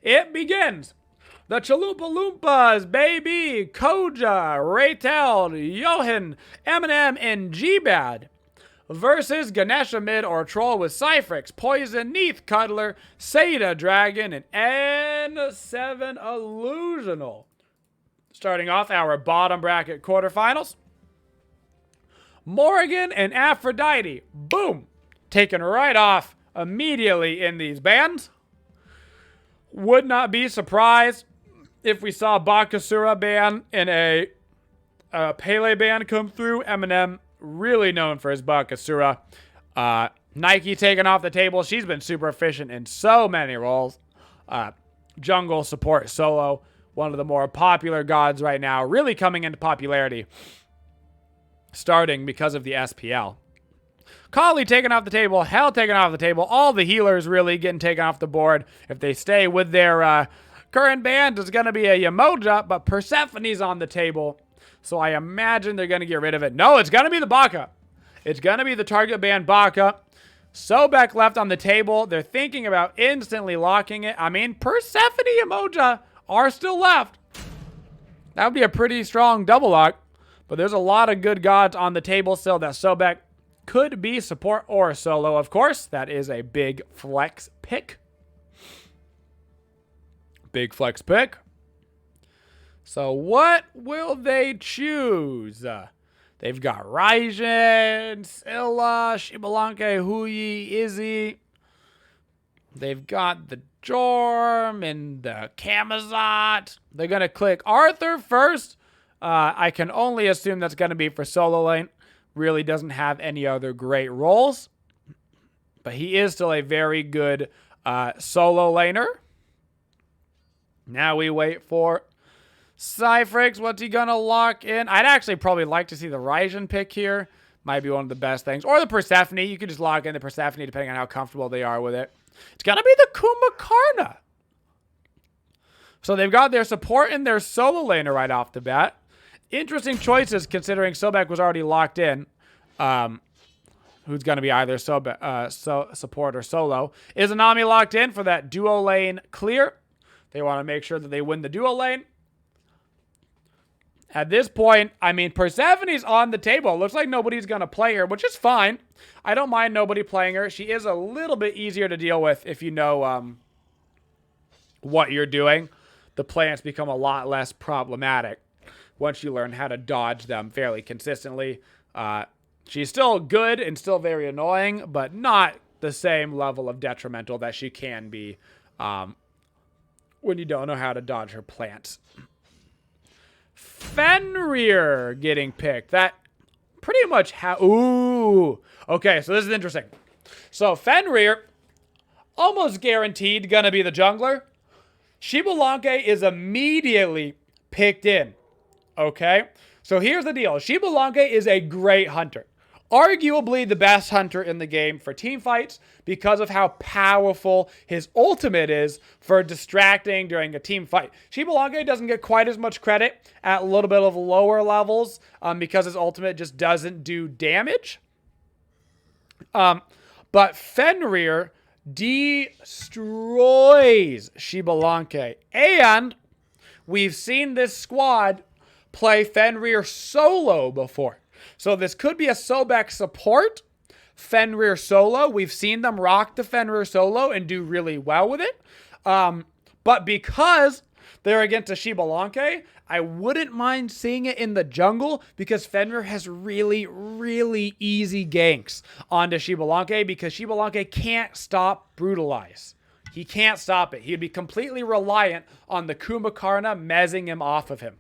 It begins. The Chulupa Loompas, baby, Koja, Raytel, Johan, Eminem, and G-Bad versus GaneshaMidOrTroll with Cyphrix, Poison, Neath, Cuddler, Seda, Dragon, and N7 Illusional. Starting off our bottom bracket quarterfinals. Morgan and Aphrodite, boom, taken right off immediately in these bands. Would not be surprised if we saw Bakasura ban and a Pele ban come through. Eminem, really known for his Bakasura. Nike taken off the table. She's been super efficient in so many roles. Jungle support solo, one of the more popular gods right now, really coming into popularity, starting because of the SPL. Kali taken off the table, Hell taken off the table, all the healers really getting taken off the board. If they stay with their current band, it's going to be a Yamoja, but Persephone's on the table, so I imagine they're going to get rid of it. No, it's going to be the Baka. It's going to be the target band Baka. Sobek left on the table. They're thinking about instantly locking it. I mean, Persephone Yamoja are still left. That would be a pretty strong double lock, but there's a lot of good gods on the table still that Sobek could be support or solo, of course. That is a big flex pick. Big flex pick. So what will they choose? They've got Raijin, Scylla, Shibalanke, Huyi, Izzy. They've got the Jorm and the Kamazot. They're going to click Arthur first. I can only assume that's going to be for solo lane. Really doesn't have any other great roles, but he is still a very good solo laner. Now we wait for Cyphrix. What's he gonna lock in? I'd actually probably like to see the Raijin pick here. Might be one of the best things. Or the Persephone. You could just lock in the Persephone depending on how comfortable they are with it. It's gonna be the Kumakarna. So they've got their support and their solo laner right off the bat. Interesting choices considering Sobek was already locked in. Who's going to be either support or solo. Is Anami locked in for that duo lane clear? They want to make sure that they win the duo lane. At this point, I mean, Persephone's on the table. Looks like nobody's going to play her, which is fine. I don't mind nobody playing her. She is a little bit easier to deal with if you know what you're doing. The plants become a lot less problematic once you learn how to dodge them fairly consistently. She's still good and still very annoying, but not the same level of detrimental that she can be when you don't know how to dodge her plants. Fenrir getting picked. That pretty much ooh. Okay, so this is interesting. So Fenrir, almost guaranteed gonna be the jungler. Shibalanke is immediately picked in. Okay, so here's the deal. Shibalanke is a great hunter. Arguably the best hunter in the game for team fights because of how powerful his ultimate is for distracting during a team fight. Shibalanke doesn't get quite as much credit at a little bit of lower levels because his ultimate just doesn't do damage. But Fenrir destroys Shibalanke. And we've seen this squad play Fenrir solo before. So this could be a Sobek support Fenrir solo. We've seen them rock the Fenrir solo and do really well with it. But because they're against a Shibalanke, I wouldn't mind seeing it in the jungle because Fenrir has really, really easy ganks onto Shibalanke because Shibalanke can't stop Brutalize. He can't stop it. He'd be completely reliant on the Kumakarna mezzing him off of him.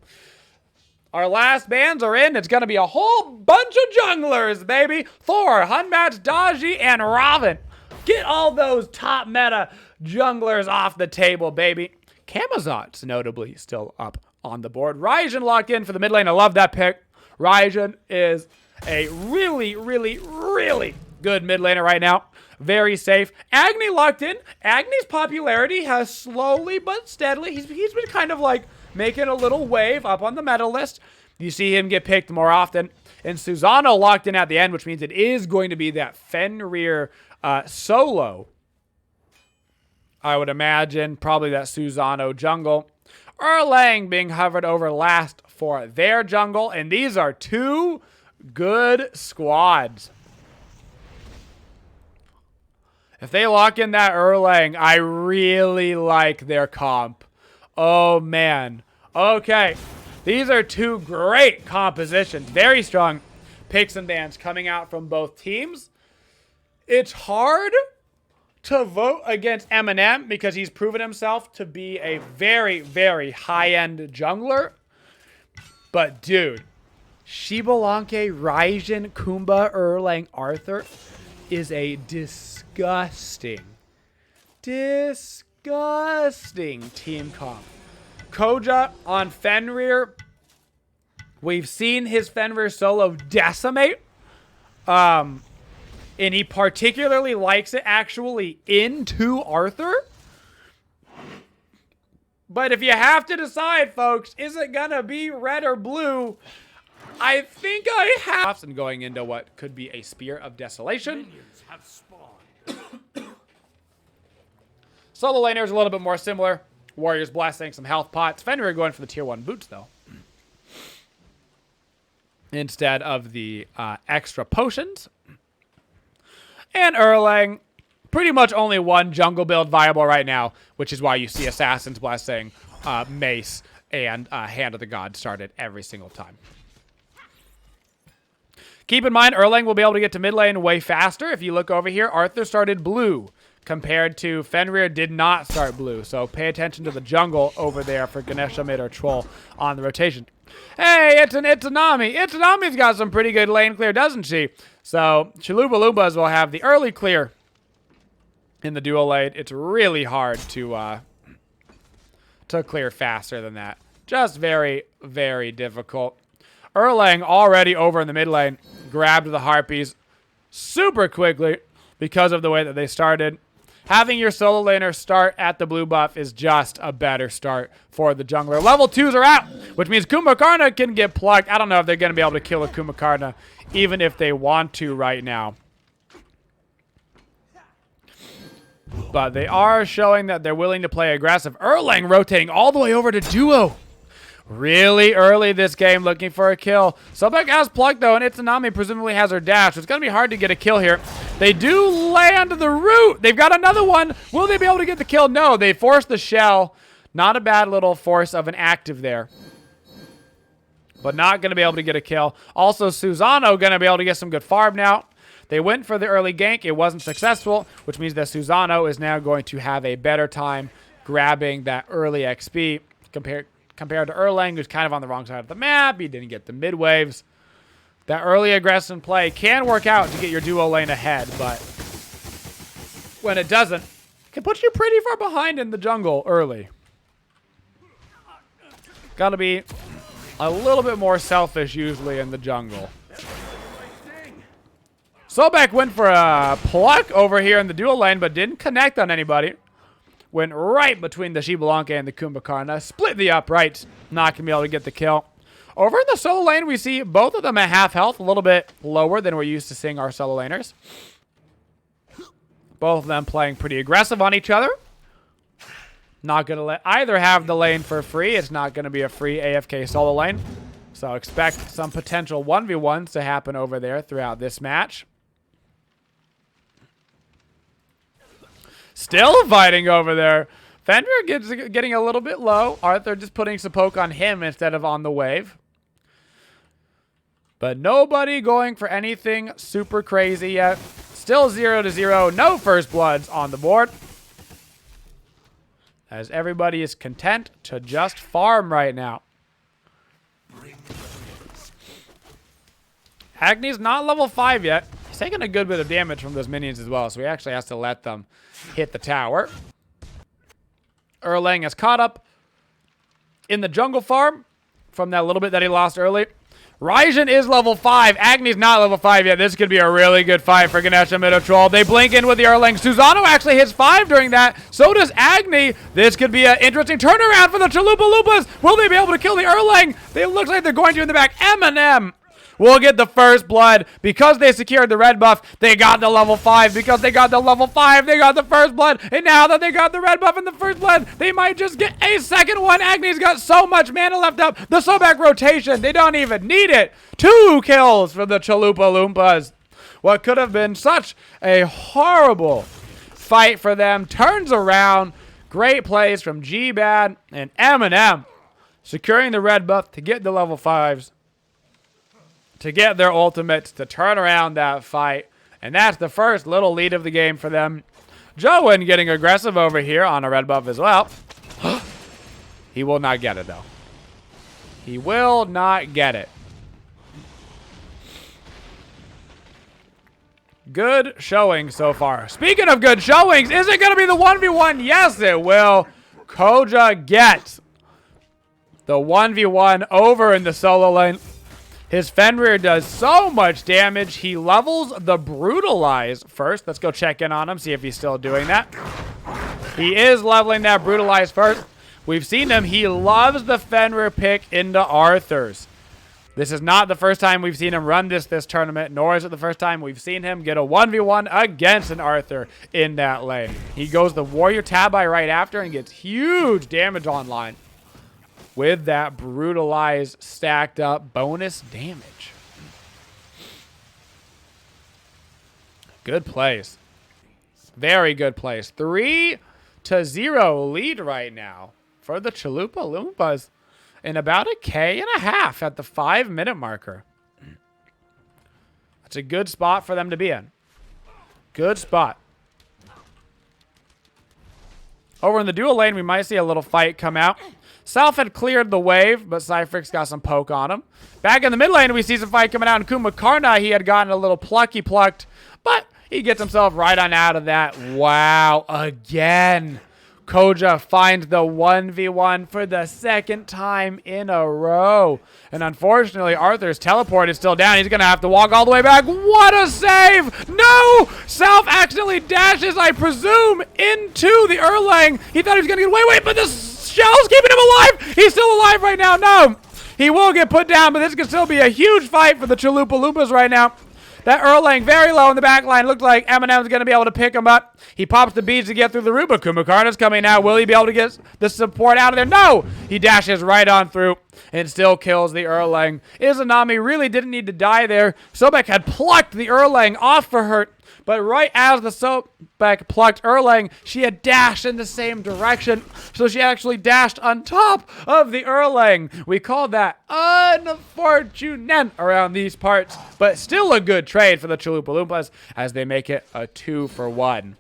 Our last bands are in. It's going to be a whole bunch of junglers, baby. Thor, Hunmatch, Daji, and Raven. Get all those top meta junglers off the table, baby. Kamazot's notably still up on the board. Raijin locked in for the mid lane. I love that pick. Raijin is a really, really, really good mid laner right now. Very safe. Agni locked in. Agni's popularity has slowly but steadily, he's been kind of like making a little wave up on the meta list. You see him get picked more often. And Susano locked in at the end, which means it is going to be that Fenrir solo. I would imagine probably that Susano jungle. Erlang being hovered over last for their jungle. And these are two good squads. If they lock in that Erlang, I really like their comp. Oh, man. Okay. These are two great compositions. Very strong picks and bans coming out from both teams. It's hard to vote against Eminem because he's proven himself to be a very, very high-end jungler. But, dude, Xbalanque, Raijin, Kumba, Erlang, Arthur is a disgusting team comp. Koja on Fenrir. We've seen his Fenrir solo decimate. And he particularly likes it actually into Arthur. But if you have to decide, folks, is it going to be red or blue? I think I have. And going into what could be a Spear of Desolation. Minions have spawned. Solo laners a little bit more similar. Warriors blasting some health pots. Fenrir going for the tier 1 boots, though. Instead of the extra potions. And Erlang, pretty much only one jungle build viable right now, which is why you see Assassin's Blessing, Mace, and Hand of the God started every single time. Keep in mind, Erlang will be able to get to mid lane way faster. If you look over here, Arthur started blue, compared to Fenrir did not start blue. So pay attention to the jungle over there for GaneshaMidOrTroll on the rotation. Hey, it's Nami. Nami's got some pretty good lane clear, doesn't she? So Chulupa Lupas will have the early clear in the dual lane. It's really hard to clear faster than that. Just very, very difficult. Erlang already over in the mid lane, grabbed the Harpies super quickly because of the way that they started. Having your solo laner start at the blue buff is just a better start for the jungler. Level 2s are out, which means Kumakarna can get plucked. I don't know if they're going to be able to kill a Kumakarna, even if they want to right now. But they are showing that they're willing to play aggressive. Erlang rotating all the way over to duo. Really early this game, looking for a kill. Sobek has plucked, though, and Itsunami presumably has her dash. It's going to be hard to get a kill here. They do land the root. They've got another one. Will they be able to get the kill? No, they forced the shell. Not a bad little force of an active there. But not going to be able to get a kill. Also, Susano going to be able to get some good farm now. They went for the early gank. It wasn't successful, which means that Susano is now going to have a better time grabbing that early XP compared to Erlang, who's kind of on the wrong side of the map. He didn't get the mid waves. That early aggressive play can work out to get your duo lane ahead, but when it doesn't, it can put you pretty far behind in the jungle early. Gotta be a little bit more selfish usually in the jungle. Sobek went for a pluck over here in the dual lane, but didn't connect on anybody. Went right between the Xbalanque and the Kumakarna. Split the uprights. Not going to be able to get the kill. Over in the solo lane, we see both of them at half health. A little bit lower than we're used to seeing our solo laners. Both of them playing pretty aggressive on each other. Not going to let either have the lane for free. It's not going to be a free AFK solo lane. So expect some potential 1v1s to happen over there throughout this match. Still fighting over there. Fenrir getting a little bit low. Arthur just putting some poke on him instead of on the wave. But nobody going for anything super crazy yet. Still 0-0. No first bloods on the board. As everybody is content to just farm right now. Agni's not level 5 yet. He's taking a good bit of damage from those minions as well, so he actually has to let them hit the tower. Erlang has caught up in the jungle farm from that little bit that he lost early. Raijin is level 5. Agni's not level 5 yet. This could be a really good fight for GaneshaMidOrTroll. They blink in with the Erlang. Susano actually hits 5 during that. So does Agni. This could be an interesting turnaround for the Chulupa Lupas. Will they be able to kill the Erlang? It looks like they're going to in the back. Eminem will get the first blood because they secured the red buff. They got the level 5 because they got the level 5. They got the first blood. And now that they got the red buff and the first blood, they might just get a second one. Agni's got so much mana left up. The Sobek rotation, they don't even need it. 2 kills for the Chulupa Lumpas. What could have been such a horrible fight for them turns around. Great plays from G-Bad and Eminem securing the red buff to get the level 5s. To get their ultimates to turn around that fight. And that's the first little lead of the game for them. Joen getting aggressive over here on a red buff as well. He will not get it, though. He will not get it. Good showing so far. Speaking of good showings, is it going to be the 1v1? Yes, it will. Koja gets the 1v1 over in the solo lane. His Fenrir does so much damage. He levels the Brutalize first. Let's go check in on him, see if he's still doing that. He is leveling that Brutalize first. We've seen him. He loves the Fenrir pick into Arthur's. This is not the first time we've seen him run this tournament, nor is it the first time we've seen him get a 1v1 against an Arthur in that lane. He goes the Warrior Tabi right after and gets huge damage online. With that Brutalize stacked up bonus damage. Good plays. Very good plays. 3-0 lead right now for the Chulupa Lumpas in about a K.5 at the 5-minute marker. That's a good spot for them to be in. Good spot. Over in the dual lane, we might see a little fight come out. Self had cleared the wave, but Cypherix got some poke on him. Back in the mid lane, we see some fight coming out in Kumakarna. He had gotten a little plucked, but he gets himself right on out of that. Wow, again. Koja finds the 1v1 for the second time in a row. And unfortunately, Arthur's teleport is still down. He's going to have to walk all the way back. What a save! No! Self accidentally dashes, I presume, into the Erlang. He thought he was going to get away. Wait, but the shell's keeping him alive! He's still alive right now. No! He will get put down, but this could still be a huge fight for the Chulupa Lupas right now. That Erlang very low in the back line. Looked like Eminem's going to be able to pick him up. He pops the beads to get through the root, but Kumakarna's coming out. Will he be able to get the support out of there? No! He dashes right on through and still kills the Erlang. Izanami really didn't need to die there. Sobek had plucked the Erlang off for her, but right as the Sobek plucked Erlang, she had dashed in the same direction, so she actually dashed on top of the Erlang. We call that unfortunate around these parts, but still a good trade for the Chulupa Lumpas as they make it a 2-for-1.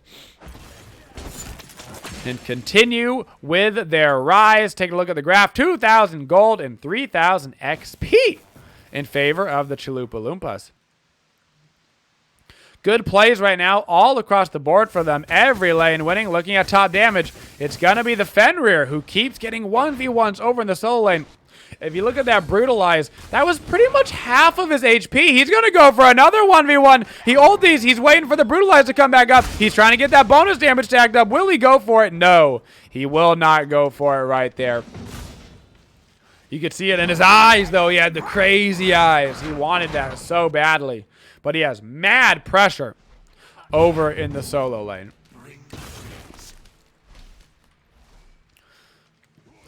And continue with their rise. Take a look at the graph. 2,000 gold and 3,000 XP in favor of the Chulupa Lumpas. Good plays right now all across the board for them. Every lane winning. Looking at top damage, it's going to be the Fenrir who keeps getting 1v1s over in the solo lane. If you look at that Brutalize, that was pretty much half of his HP. He's going to go for another 1v1. He ulties. He's waiting for the Brutalize to come back up. He's trying to get that bonus damage stacked up. Will he go for it? No. He will not go for it right there. You could see it in his eyes, though. He had the crazy eyes. He wanted that so badly. But he has mad pressure over in the solo lane.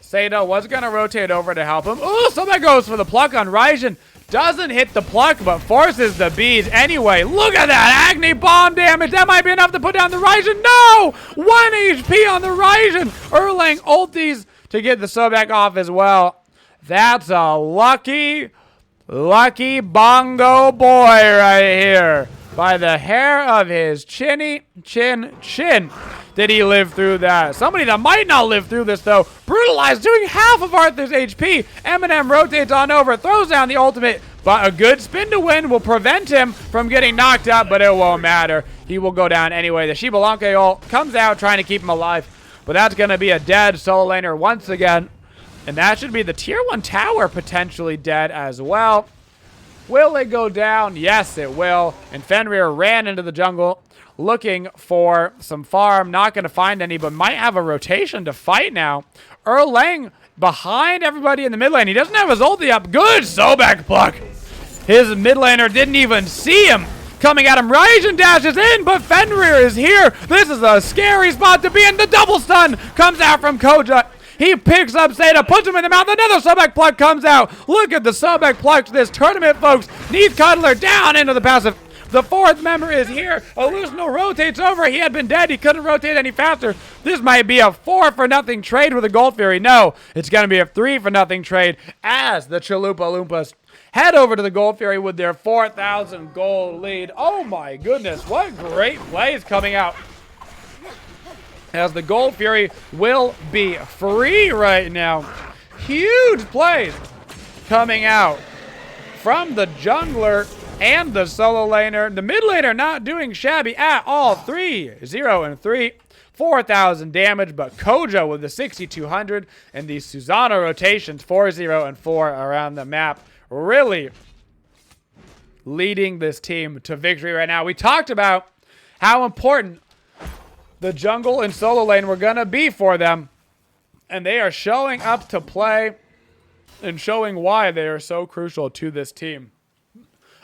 Seda was going to rotate over to help him. Ooh, so that goes for the pluck on Raijin. Doesn't hit the pluck, but forces the bees anyway. Look at that Agni bomb damage. That might be enough to put down the Raijin. No! 1 HP on the Raijin. Erlang ulties to get the Sobek off as well. That's a lucky bongo boy right here. By the hair of his chin did he live through that. Somebody that might not live through this, though. Brutalized, doing half of Arthur's HP. Eminem rotates on over, throws down the ultimate, but a good spin to win will prevent him from getting knocked out, but it won't matter. He will go down anyway. The Shibalanke ult comes out trying to keep him alive, but that's going to be a dead solo laner once again. And that should be the tier 1 tower potentially dead as well. Will it go down? Yes, it will. And Fenrir ran into the jungle looking for some farm. Not going to find any, but might have a rotation to fight now. Erlang behind everybody in the mid lane. He doesn't have his ulti up. Good Sobek pluck. His mid laner didn't even see him coming at him. Ryzen dashes in, but Fenrir is here. This is a scary spot to be in. The double stun comes out from Koja. He picks up Seda, puts him in the mouth. Another Sobek pluck comes out. Look at the Sobek plucks this tournament, folks. Neath Cuddler down into the passive. The fourth member is here. Elusno rotates over. He had been dead. He couldn't rotate any faster. This might be a 4-for-0 trade with a Gold Fury. No, it's going to be a 3-for-0 trade as the Chulupa Lupas head over to the Gold Fury with their 4,000 gold lead. Oh my goodness, what great plays coming out. As the Gold Fury will be free right now. Huge plays coming out from the jungler and the solo laner. The mid laner not doing shabby at all. 3-0-3. 4,000 damage, but Koja with the 6,200 and the Susanna rotations 4-0-4 around the map. Really leading this team to victory right now. We talked about how important the jungle and solo lane were going to be for them, and they are showing up to play and showing why they are so crucial to this team.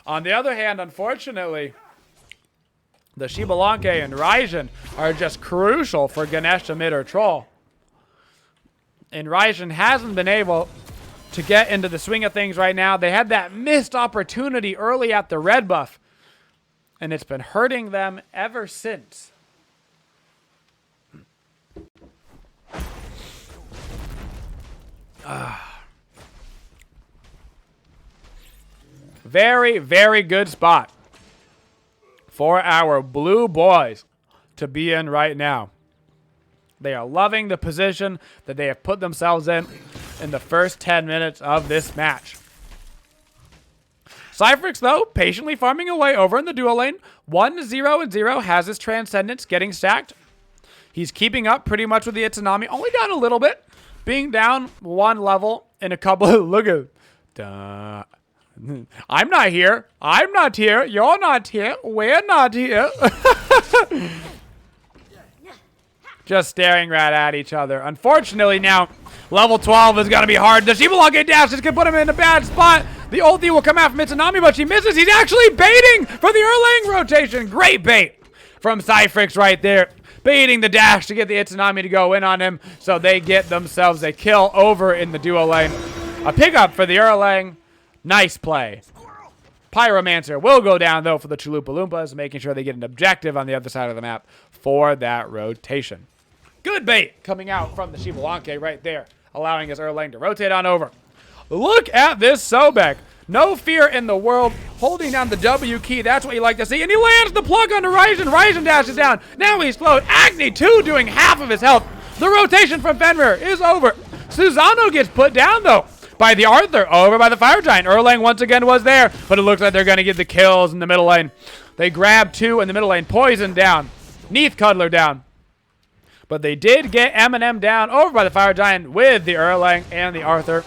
On the other hand, unfortunately, the Shibalanke and Ryzen are just crucial for GaneshaMidOrTroll. And Ryzen hasn't been able to get into the swing of things right now. They had that missed opportunity early at the red buff, and it's been hurting them ever since. Very, very good spot for our blue boys to be in right now. They are loving the position that they have put themselves in the first 10 minutes of this match. Cyphrix, though, patiently farming away over in the duo lane. 1-0-0 has his Transcendence getting stacked. He's keeping up pretty much with the Itsunami, only down a little bit, being down one level in a couple of... Look at... I'm not here. I'm not here. You're not here. We're not here. Just staring right at each other. Unfortunately, now, level 12 is going to be hard. The Shibalanke dash is going to put him in a bad spot. The ulti will come out from Itsunami, but she misses. He's actually baiting for the Erlang rotation. Great bait from Cyphrix right there. Baiting the dash to get the Itsunami to go in on him, so they get themselves a kill over in the duo lane. A pickup for the Erlang. Nice play. Pyromancer will go down, though, for the Chulupa Lumpas, making sure they get an objective on the other side of the map for that rotation. Good bait coming out from the Shibalanke right there, allowing his Erlang to rotate on over. Look at this Sobek. No fear in the world, holding down the W key. That's what you like to see. And he lands the plug onto Ryzen. Ryzen dashes down. Now he's slowed. Agni, too, doing half of his health. The rotation from Fenrir is over. Susano gets put down, though, by the Arthur, over by the Fire Giant. Erlang once again was there, but it looks like they're going to get the kills in the middle lane. They grab two in the middle lane. Poison down. Neath Cuddler down. But they did get Eminem down over by the Fire Giant with the Erlang and the Arthur,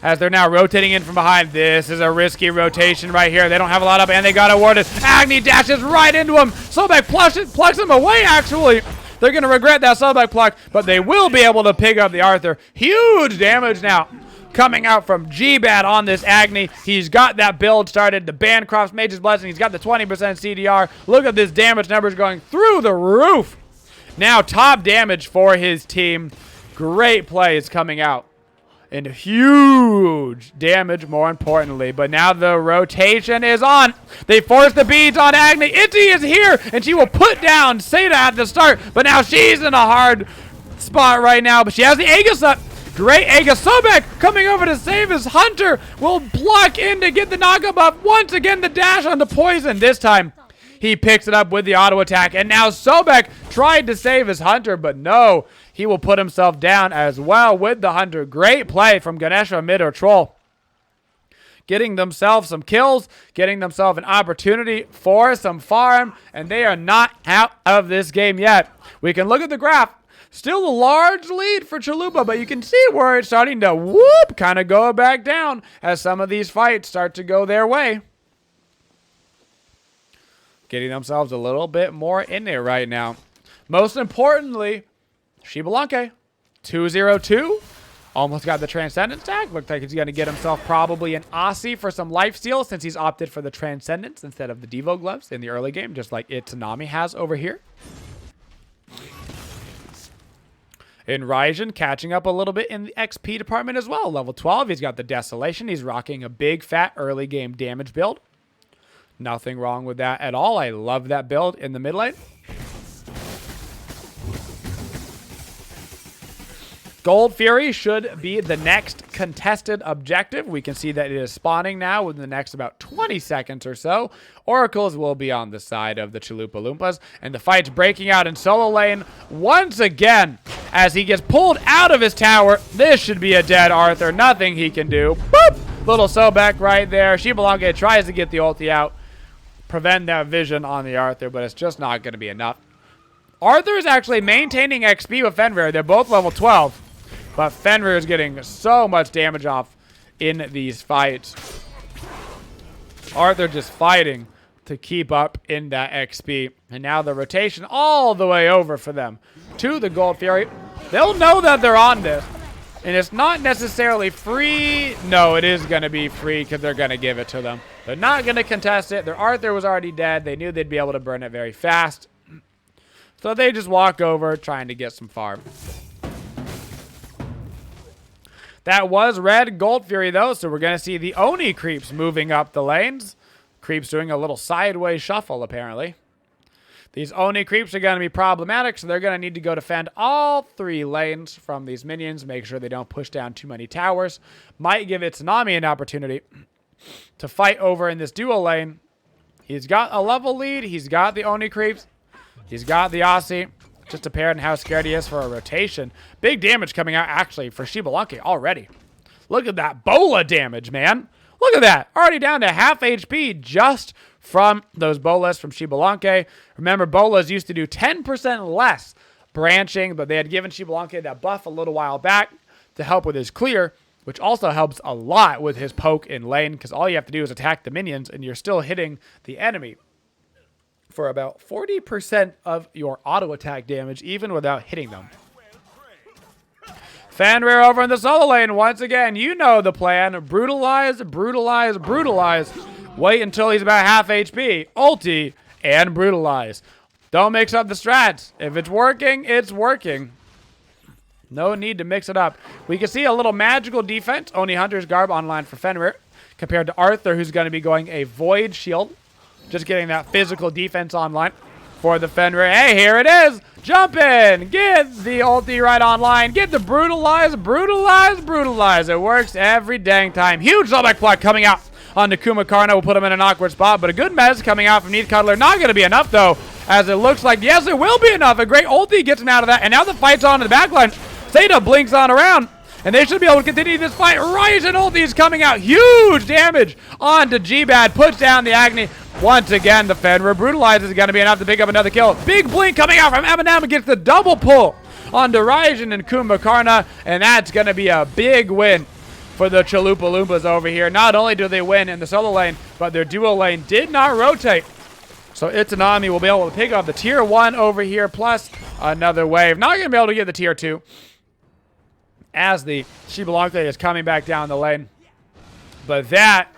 as they're now rotating in from behind. This is a risky rotation right here. They don't have a lot up, and they got awarded. Agni dashes right into him. Sobek plucks him away, actually. They're going to regret that Sobek pluck, but they will be able to pick up the Arthur. Huge damage now coming out from G-Bad on this Agni. He's got that build started. The Bancroft's Mage's Blessing. He's got the 20% CDR. Look at this damage numbers going through the roof. Now top damage for his team. Great plays coming out. And huge damage, more importantly. But now the rotation is on. They force the beads on Agni. Itty is here, and she will put down Seda at the start. But now she's in a hard spot right now. But she has the Aegis up. Great Aegis. Sobek coming over to save his Hunter. Will block in to get the knockup up. Once again, the dash on the poison. This time, he picks it up with the auto attack. And now Sobek tried to save his Hunter, but no. He will put himself down as well with the Hunter. Great play from GaneshaMidOrTroll. Getting themselves some kills, getting themselves an opportunity for some farm, and they are not out of this game yet. We can look at the graph. Still a large lead for Chulupa, but you can see where it's starting to whoop, kind of go back down as some of these fights start to go their way. Getting themselves a little bit more in there right now. Most importantly, Xbalanque, 202. Almost got the Transcendence tag. Looks like he's going to get himself probably an Aussie for some lifesteal since he's opted for the Transcendence instead of the Devo gloves in the early game, just like Itsunami has over here. And Raijin catching up a little bit in the XP department as well. Level 12, he's got the Desolation. He's rocking a big, fat early game damage build. Nothing wrong with that at all. I love that build in the mid lane. Gold Fury should be the next contested objective. We can see that it is spawning now within the next about 20 seconds or so. Oracles will be on the side of the Chulupa Lumpas. And the fight's breaking out in solo lane once again as he gets pulled out of his tower. This should be a dead Arthur. Nothing he can do. Boop! Little Sobek right there. Xbalanque tries to get the ulti out. Prevent that vision on the Arthur, but it's just not going to be enough. Arthur is actually maintaining XP with Fenrir. They're both level 12. But Fenrir is getting so much damage off in these fights. Arthur just fighting to keep up in that XP. And now the rotation all the way over for them to the Gold Fury. They'll know that they're on this. And it's not necessarily free. No, it is going to be free because they're going to give it to them. They're not going to contest it. Their Arthur was already dead. They knew they'd be able to burn it very fast. So they just walk over trying to get some farm. That was red Gold Fury, though, so we're going to see the Oni creeps moving up the lanes. Creeps doing a little sideways shuffle, apparently. These Oni creeps are going to be problematic, so they're going to need to go defend all 3 lanes from these minions. Make sure they don't push down too many towers. Might give Itsunami an opportunity to fight over in this duo lane. He's got a level lead. He's got the Oni creeps. He's got the Aussie. Just apparent how scared he is for a rotation. Big damage coming out, actually, for Xbalanque already. Look at that bola damage, man. Look at that. Already down to half HP just from those bolas from Xbalanque. Remember, bolas used to do 10% less branching, but they had given Xbalanque that buff a little while back to help with his clear, which also helps a lot with his poke in lane, because all you have to do is attack the minions, and you're still hitting the enemy for about 40% of your auto attack damage, even without hitting them. Fenrir over in the solo lane once again. You know the plan. Brutalize, brutalize, brutalize. Wait until he's about half HP. Ulti and brutalize. Don't mix up the strats. If it's working, it's working. No need to mix it up. We can see a little magical defense. Oni Hunter's Garb online for Fenrir compared to Arthur, who's going to be going a Void Shield. Just getting that physical defense online for the Fenrir. Hey, here it is. Jump in. Get the ulti right online. Get the brutalize, brutalize, brutalize. It works every dang time. Huge Sobek plot coming out on Kumakarna. Will put him in an awkward spot, but a good mez coming out from Neath Cuddler. Not going to be enough, though, as it looks like, yes, it will be enough. A great ulti gets him out of that, and now the fight's on in the backline. Zeta blinks on around, and they should be able to continue this fight. Ryzen ulti is coming out. Huge damage onto G-Bad. Puts down the Agni. Once again, the Fenrir brutalizes is going to be enough to pick up another kill. Big blink coming out from Eminem and gets the double pull onto Raijin and Kumakarna, and that's going to be a big win for the Chulupa Lumpas over here. Not only do they win in the solo lane, but their duo lane did not rotate. So Itsunami will be able to pick up the tier 1 over here, plus another wave. Not going to be able to get the tier 2 as the Xbalanque is coming back down the lane. But that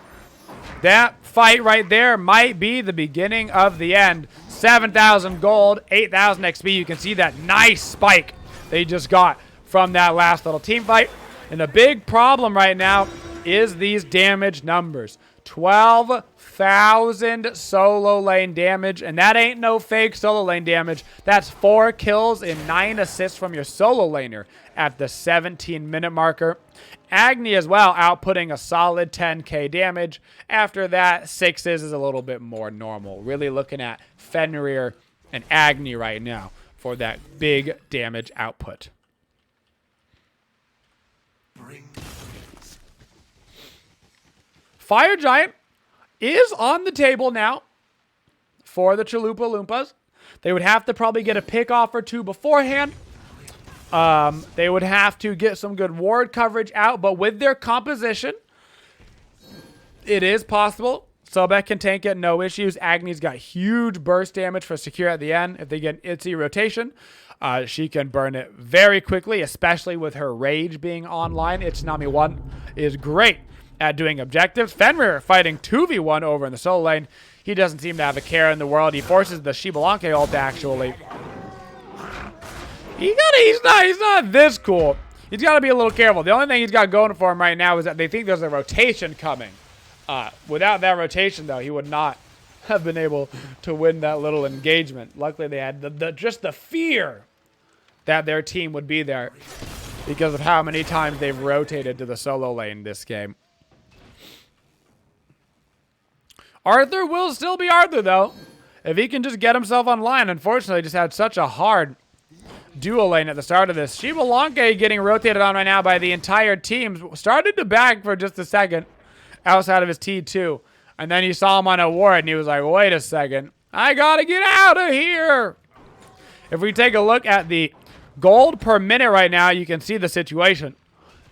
fight right there might be the beginning of the end. 7,000 gold, 8,000 XP. You can see that nice spike they just got from that last little team fight. And the big problem right now is these damage numbers. 12,000 solo lane damage, and that ain't no fake solo lane damage. That's 4 kills and 9 assists from your solo laner at the 17-minute marker. Agni as well, outputting a solid 10k damage. After that, 6s is a little bit more normal. Really looking at Fenrir and Agni right now for that big damage output. Fire Giant is on the table now for the Chulupa Lumpas. They would have to probably get a pick off or 2 beforehand. They would have to get some good ward coverage out, but with their composition, it is possible. Sobek can tank it, no issues. Agni's got huge burst damage for secure at the end. If they get an Itzy rotation, she can burn it very quickly, especially with her rage being online. Tsunami 1 is great at doing objectives. Fenrir fighting 2v1 over in the solo lane. He doesn't seem to have a care in the world. He forces the Xbalanque ult, actually. He's not this cool. He's got to be a little careful. The only thing he's got going for him right now is that they think there's a rotation coming. Without that rotation, though, he would not have been able to win that little engagement. Luckily, they had just the fear that their team would be there because of how many times they've rotated to the solo lane this game. Arthur will still be Arthur, though. If he can just get himself online. Unfortunately, just had such a hard dual lane at the start of this. Xbalanque getting rotated on right now by the entire team. Started to back for just a second outside of his T2. And then he saw him on a ward, and he was like, wait a second. I gotta get out of here. If we take a look at the gold per minute right now, you can see the situation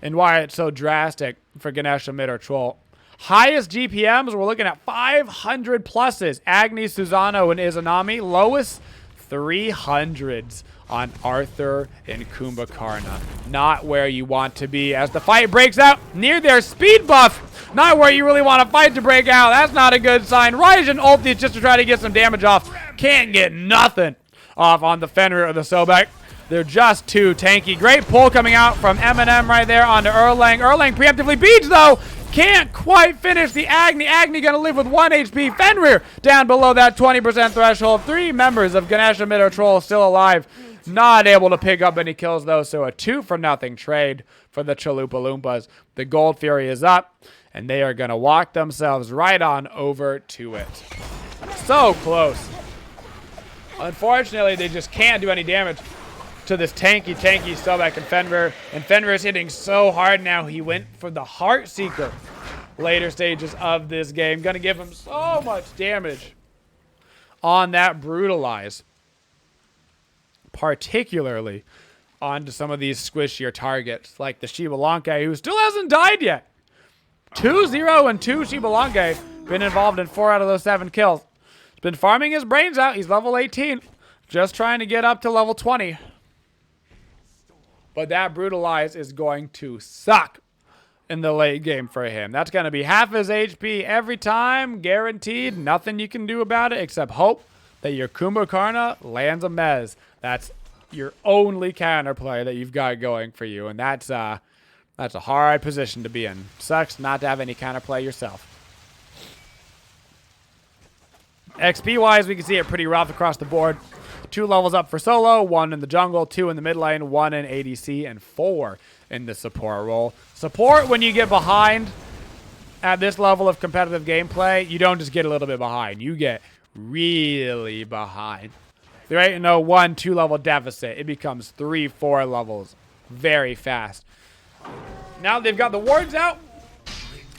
and why it's so drastic for GaneshaMidOrTroll. Highest GPMs, we're looking at 500 pluses. Agni, Susano, and Izanami. Lowest 300s on Arthur and Kumbhakarna. Not where you want to be as the fight breaks out near their speed buff. Not where you really want a fight to break out. That's not a good sign. Raijin ultis just to try to get some damage off. Can't get nothing off on the Fenrir or the Sobek. They're just too tanky. Great pull coming out from Eminem right there onto Erlang. Erlang preemptively beats, though. Can't quite finish the Agni. Agni gonna live with 1 HP. Fenrir down below that 20% threshold. 3 members of GaneshaMidOrTroll still alive. Not able to pick up any kills, though, so a 2-for-0 trade for the Chulupa Loompas. The Gold Fury is up, and they are going to walk themselves right on over to it. So close. Unfortunately, they just can't do any damage to this tanky Sobek and Fenrir. And Fenrir is hitting so hard now, he went for the Heartseeker later stages of this game. Going to give him so much damage on that Brutalize. Particularly onto some of these squishier targets, like the Xbalanque, who still hasn't died yet. 2-0 and 2 Xbalanque. Been involved in 4 out of those 7 kills. He's been farming his brains out. He's level 18. Just trying to get up to level 20. But that Brutalize is going to suck in the late game for him. That's going to be half his HP every time. Guaranteed. Nothing you can do about it except hope that your Kumbhakarna lands a mez. That's your only counterplay that you've got going for you, and that's a hard position to be in. Sucks not to have any counterplay yourself. XP-wise, we can see it pretty rough across the board. 2 levels up for solo, 1 in the jungle, 2 in the mid lane, 1 in ADC, and 4 in the support role. Support, when you get behind at this level of competitive gameplay, you don't just get a little bit behind. You get really behind. There ain't no 1-2 level deficit. It becomes 3-4 levels very fast. Now they've got the wards out.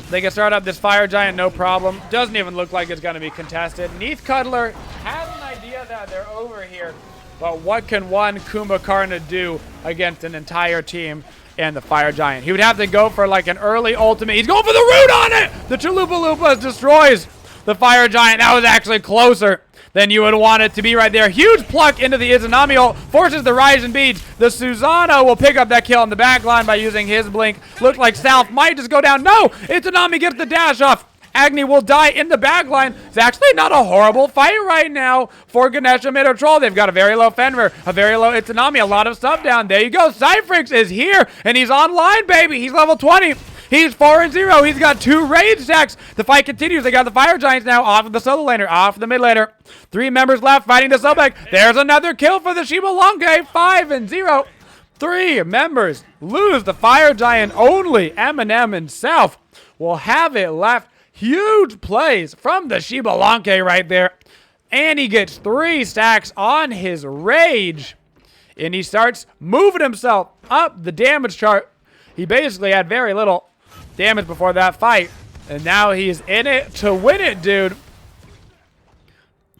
They can start up this Fire Giant, no problem. Doesn't even look like it's going to be contested. Neath Cuddler has an idea that they're over here, but what can one Kumbhakarna do against an entire team and the Fire Giant? He would have to go for like an early ultimate. He's going for the root on it! The Chulupa Lupas destroys the Fire Giant. That was actually closer than you would want it to be right there. Huge pluck into the Izanami ult. Forces the Raijin beads. The Susano will pick up that kill in the back line by using his blink. Looked like South might just go down. No! Izanami gets the dash off. Agni will die in the back line. It's actually not a horrible fight right now for GaneshaMidOrTroll. They've got a very low Fenrir, a very low Izanami, a lot of stuff down. There you go. Cyphrix is here, and he's online, baby. He's level 20. He's 4-0. He's got 2 raid stacks. The fight continues. They got the Fire Giants now off of the solo laner, off of the mid laner. 3 members left fighting the Sobek. There's another kill for the Xbalanque. 5-0. 3 members lose. The Fire Giant only. Eminem himself will have it left. Huge plays from the Xbalanque right there. And he gets 3 stacks on his rage. And he starts moving himself up the damage chart. He basically had very little damage before that fight, and now he's in it to win it, dude.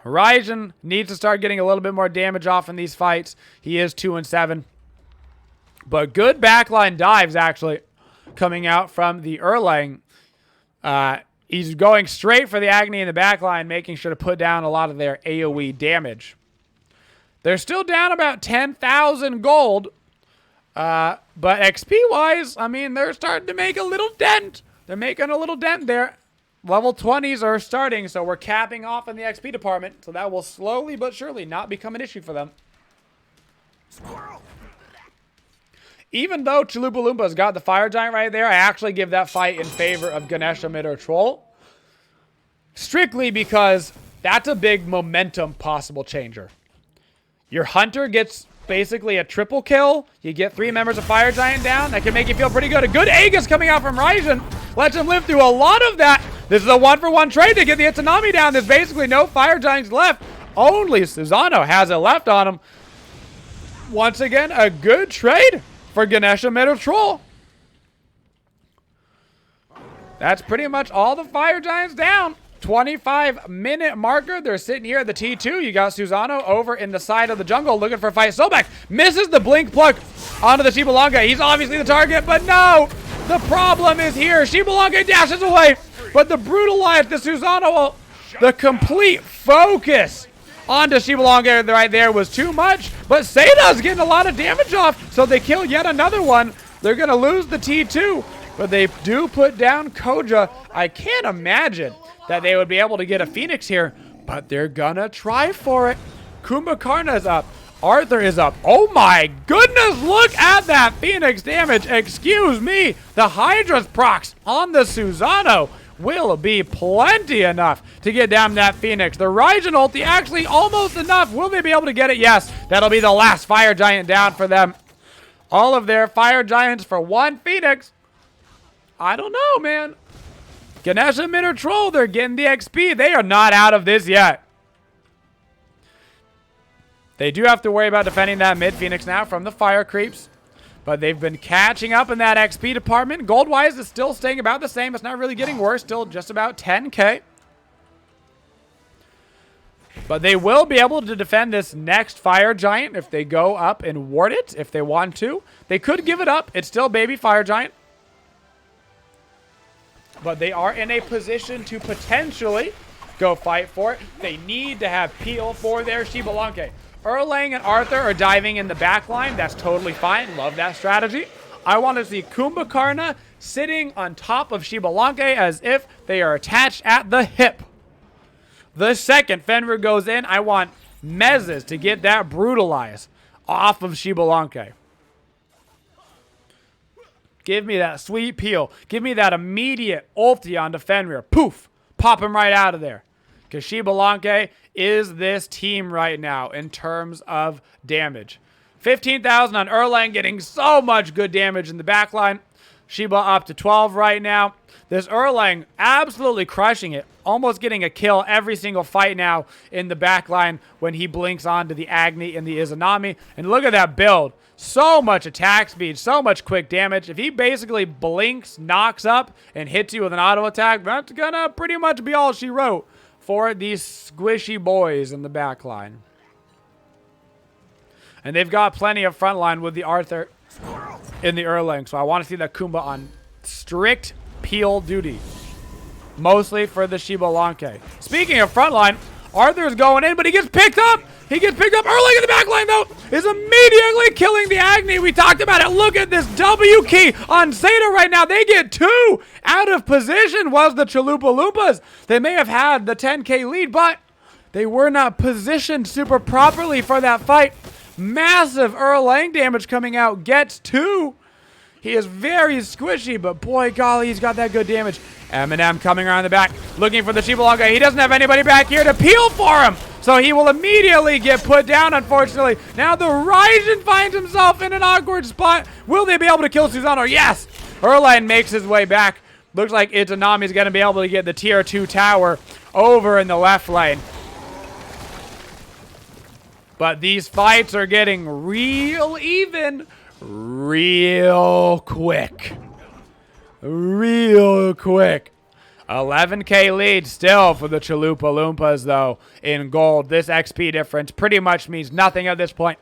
Raijin needs to start getting a little bit more damage off in these fights. He is 2-7. But good backline dives, actually, coming out from the Erlang. He's going straight for the Agni in the backline, making sure to put down a lot of their AoE damage. They're still down about 10,000 gold. But XP-wise, I mean, they're starting to make a little dent. They're making a little dent there. Level 20s are starting, so we're capping off in the XP department. So that will slowly but surely not become an issue for them. Squirrel. Even though Chulupa Loompa's got the Fire Giant right there, I actually give that fight in favor of GaneshaMidOrTroll. Strictly because that's a big momentum possible changer. Your Hunter gets basically a triple kill. You get 3 members of Fire Giant down. That can make you feel pretty good. A good Aegis coming out from Ryzen lets him live through a lot of that. This is a 1-for-1 trade to get the Itsunami down. There's basically no Fire Giants left. Only Susano has it left on him. Once again, a good trade for GaneshaMidOrTroll. That's pretty much all the Fire Giants down. 25-minute marker. They're sitting here at the T2. You got Susano over in the side of the jungle looking for a fight. Sobek misses the blink plug onto the Shibalanga. He's obviously the target, but no! The problem is here. Shibalanga dashes away, but the brutalized the Susano, the complete focus onto Shibalanga right there was too much, but Seida's getting a lot of damage off, so they kill yet another one. They're going to lose the T2, but they do put down Koja. I can't imagine that they would be able to get a Phoenix here, but they're going to try for it. Kumbhakarna's up. Arthur is up. Oh my goodness, look at that Phoenix damage. Excuse me. The Hydra's procs on the Susano will be plenty enough to get down that Phoenix. The Ryzen ulti actually almost enough. Will they be able to get it? Yes. That'll be the last Fire Giant down for them. All of their Fire Giants for 1 Phoenix. I don't know, man. GaneshaMidOrTroll, they're getting the XP. They are not out of this yet. They do have to worry about defending that mid Phoenix now from the fire creeps. But they've been catching up in that XP department. Gold-wise, it's still staying about the same. It's not really getting worse. Still just about 10K. But they will be able to defend this next Fire Giant if they go up and ward it, if they want to. They could give it up. It's still baby Fire Giant. But they are in a position to potentially go fight for it. They need to have peel for their Shibalanga. Erlang and Arthur are diving in the back line. That's totally fine. Love that strategy. I want to see Kumbhakarna sitting on top of Shibalanga as if they are attached at the hip. The second Fenrir goes in, I want Mezzes to get that brutalized off of Shibalanga. Give me that sweet peel. Give me that immediate ulti onto Fenrir. Poof. Pop him right out of there. Because Shibalanga is this team right now in terms of damage. 15,000 on Erlang, getting so much good damage in the backline. Shiba up to 12 right now. This Erlang absolutely crushing it. Almost getting a kill every single fight now in the backline when he blinks onto the Agni and the Izanami. And look at that build. So much attack speed, so much quick damage. If he basically blinks, knocks up, and hits you with an auto attack, that's gonna pretty much be all she wrote for these squishy boys in the back line. And they've got plenty of front line with the Arthur in the Erlang. So I want to see that Kumba on strict peel duty. Mostly for the Shibalanga. Speaking of front line, Arthur's going in, but he gets picked up. He gets picked up. Erlang in the back line, though, is immediately killing the Agni. We talked about it. Look at this W key on Seda right now. They get 2 out of position was the Chulupa Lupas. They may have had the 10K lead, but they were not positioned super properly for that fight. Massive Erlang damage coming out. Gets 2. He is very squishy, but boy, golly, he's got that good damage. Eminem coming around the back, looking for the Shibalanga. He doesn't have anybody back here to peel for him, so he will immediately get put down, unfortunately. Now the Ryzen finds himself in an awkward spot. Will they be able to kill Susano? Yes! Erlang makes his way back. Looks like Itsunami is going to be able to get the tier 2 tower over in the left lane. But these fights are getting real even real quick. Real quick. 11K lead still for the Chulupa Loompas, though, in gold. This XP difference pretty much means nothing at this point.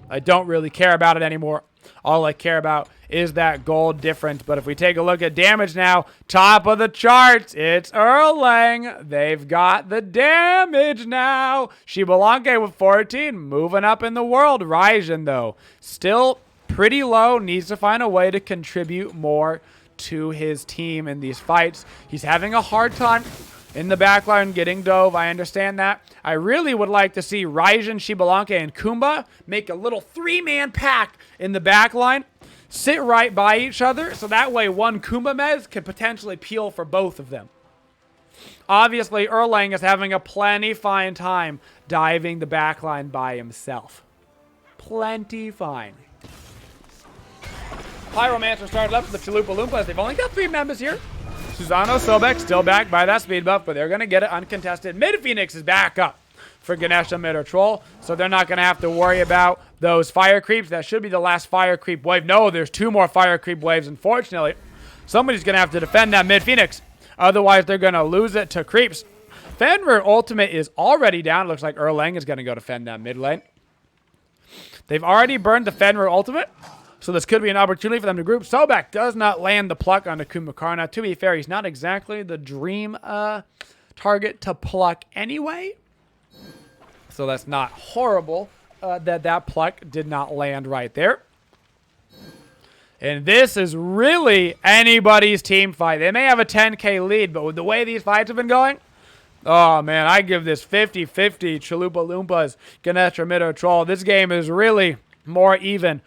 I don't really care about it anymore. All I care about is that gold difference. But if we take a look at damage now, top of the charts, it's Erlang. They've got the damage now. Xbalanque with 14, moving up in the world. Ryzen, though, still pretty low, needs to find a way to contribute more to his team in these fights. He's having a hard time in the backline getting dove. I understand that. I really would like to see Ryzen, Xbalanque, and Kumba make a little 3-man pack in the backline, sit right by each other, so that way one Kumba mez can potentially peel for both of them. Obviously, Erlang is having a plenty fine time diving the backline by himself. Plenty fine. Pyromancer started up with the Chulupa Lupas. They've only got 3 members here. Susano Sobek still back by that speed buff, but they're going to get it uncontested. Mid Phoenix is back up for GaneshaMidOrTroll, so they're not going to have to worry about those fire creeps. That should be the last fire creep wave. No, there's 2 more fire creep waves, unfortunately. Somebody's going to have to defend that Mid Phoenix. Otherwise, they're going to lose it to creeps. Fenrir ultimate is already down. Looks like Erlang is going to go defend that mid lane. They've already burned the Fenrir ultimate, so this could be an opportunity for them to group. Sobek does not land the pluck onto Kumakarna. To be fair, he's not exactly the dream target to pluck anyway. So that's not horrible that pluck did not land right there. And this is really anybody's team fight. They may have a 10K lead, but with the way these fights have been going, oh man, I give this 50-50 Chulupa Lumpas, GaneshaMidOrTroll. This game is really more even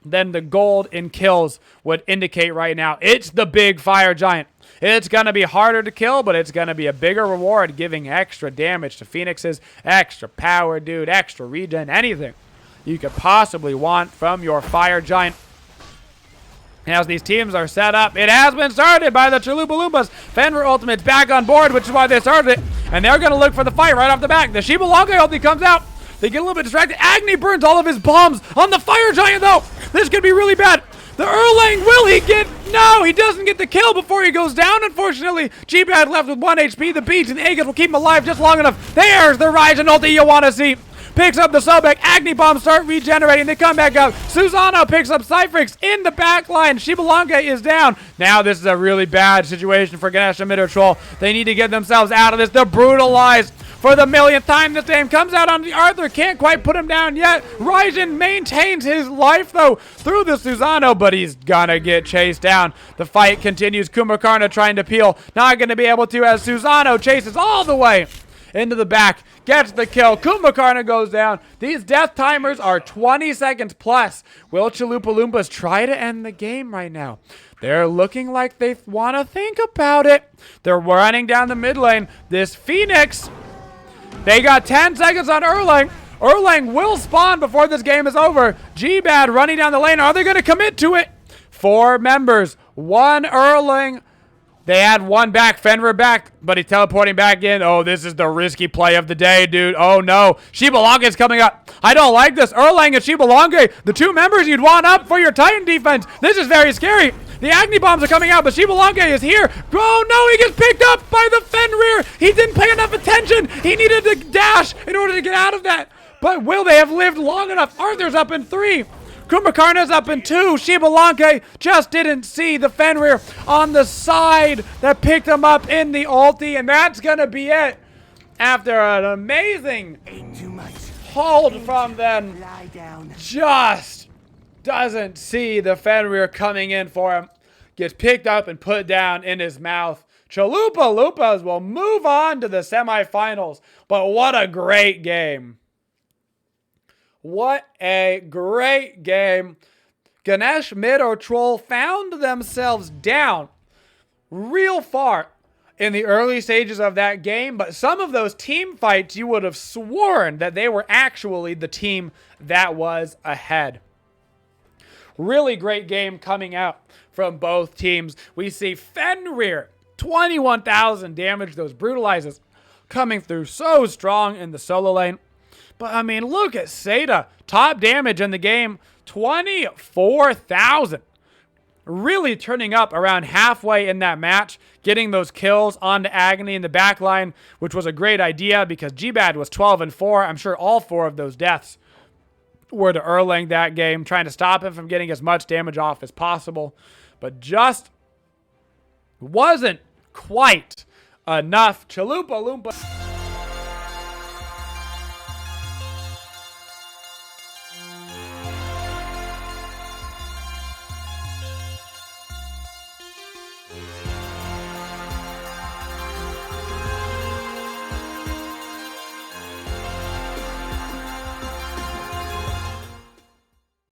than the gold in kills would indicate right now. It's the big fire giant. It's going to be harder to kill, but it's going to be a bigger reward, giving extra damage to Phoenixes, extra power, dude, extra regen, anything you could possibly want from your fire giant. As these teams are set up, it has been started by the Chulupa Lumpas. Fenrir Ultimate's back on board, which is why they started it, and they're going to look for the fight right off the back. The Xbalanque ulti comes out. They get a little bit distracted. Agni burns all of his bombs on the fire giant, though. This could be really bad. The Erlang, will he get... No, he doesn't get the kill before he goes down, unfortunately. G-Bad left with 1 HP. The beats and the Aegis will keep him alive just long enough. There's the Ryzen ulti you want to see. Picks up the Sobek. Agni bombs start regenerating. They come back up. Susano picks up Cyphrix in the back line. Xbalanque is down. Now this is a really bad situation for GaneshaMidOrTroll. They need to get themselves out of this. They're brutalized for the millionth time. This game comes out on the Arthur. Can't quite put him down yet. Ryzen maintains his life, though, through the Susano, but he's gonna get chased down. The fight continues. Kumakarna trying to peel. Not gonna be able to as Susano chases all the way into the back, gets the kill. Kumakarna goes down. These death timers are 20 seconds plus. Will Chulupa Lumpas try to end the game right now? They're looking like they want to think about it. They're running down the mid lane. This Phoenix, they got 10 seconds on Erlang. Erlang will spawn before this game is over. G-Bad running down the lane. Are they going to commit to it? 4 members, 1 Erlang. They had 1 back, Fenrir back, but he's teleporting back in. Oh, this is the risky play of the day, dude. Oh, no. Xbalanque is coming up. I don't like this. Erlang and Xbalanque, the 2 members you'd want up for your Titan defense. This is very scary. The Agni bombs are coming out, but Xbalanque is here. Oh, no, he gets picked up by the Fenrir. He didn't pay enough attention. He needed to dash in order to get out of that. But will they have lived long enough? Arthur's up in 3. Kumakarna's up in 2. Xbalanque just didn't see the Fenrir on the side that picked him up in the ulti, and that's going to be it. After an amazing hold from them, just doesn't see the Fenrir coming in for him. Gets picked up and put down in his mouth. Chulupa Lupas will move on to the semifinals, but what a great game. What a great game. GaneshaMidOrTroll found themselves down real far in the early stages of that game, but some of those team fights you would have sworn that they were actually the team that was ahead. Really great game coming out from both teams. We see Fenrir, 21,000 damage, those brutalizes coming through so strong in the solo lane. But, I mean, look at Seda. Top damage in the game, 24,000. Really turning up around halfway in that match, getting those kills onto Agni in the back line, which was a great idea because G-Bad was 12 and 4. I'm sure all 4 of those deaths were to Erlang that game, trying to stop him from getting as much damage off as possible. But just wasn't quite enough. Chulupa Loompa.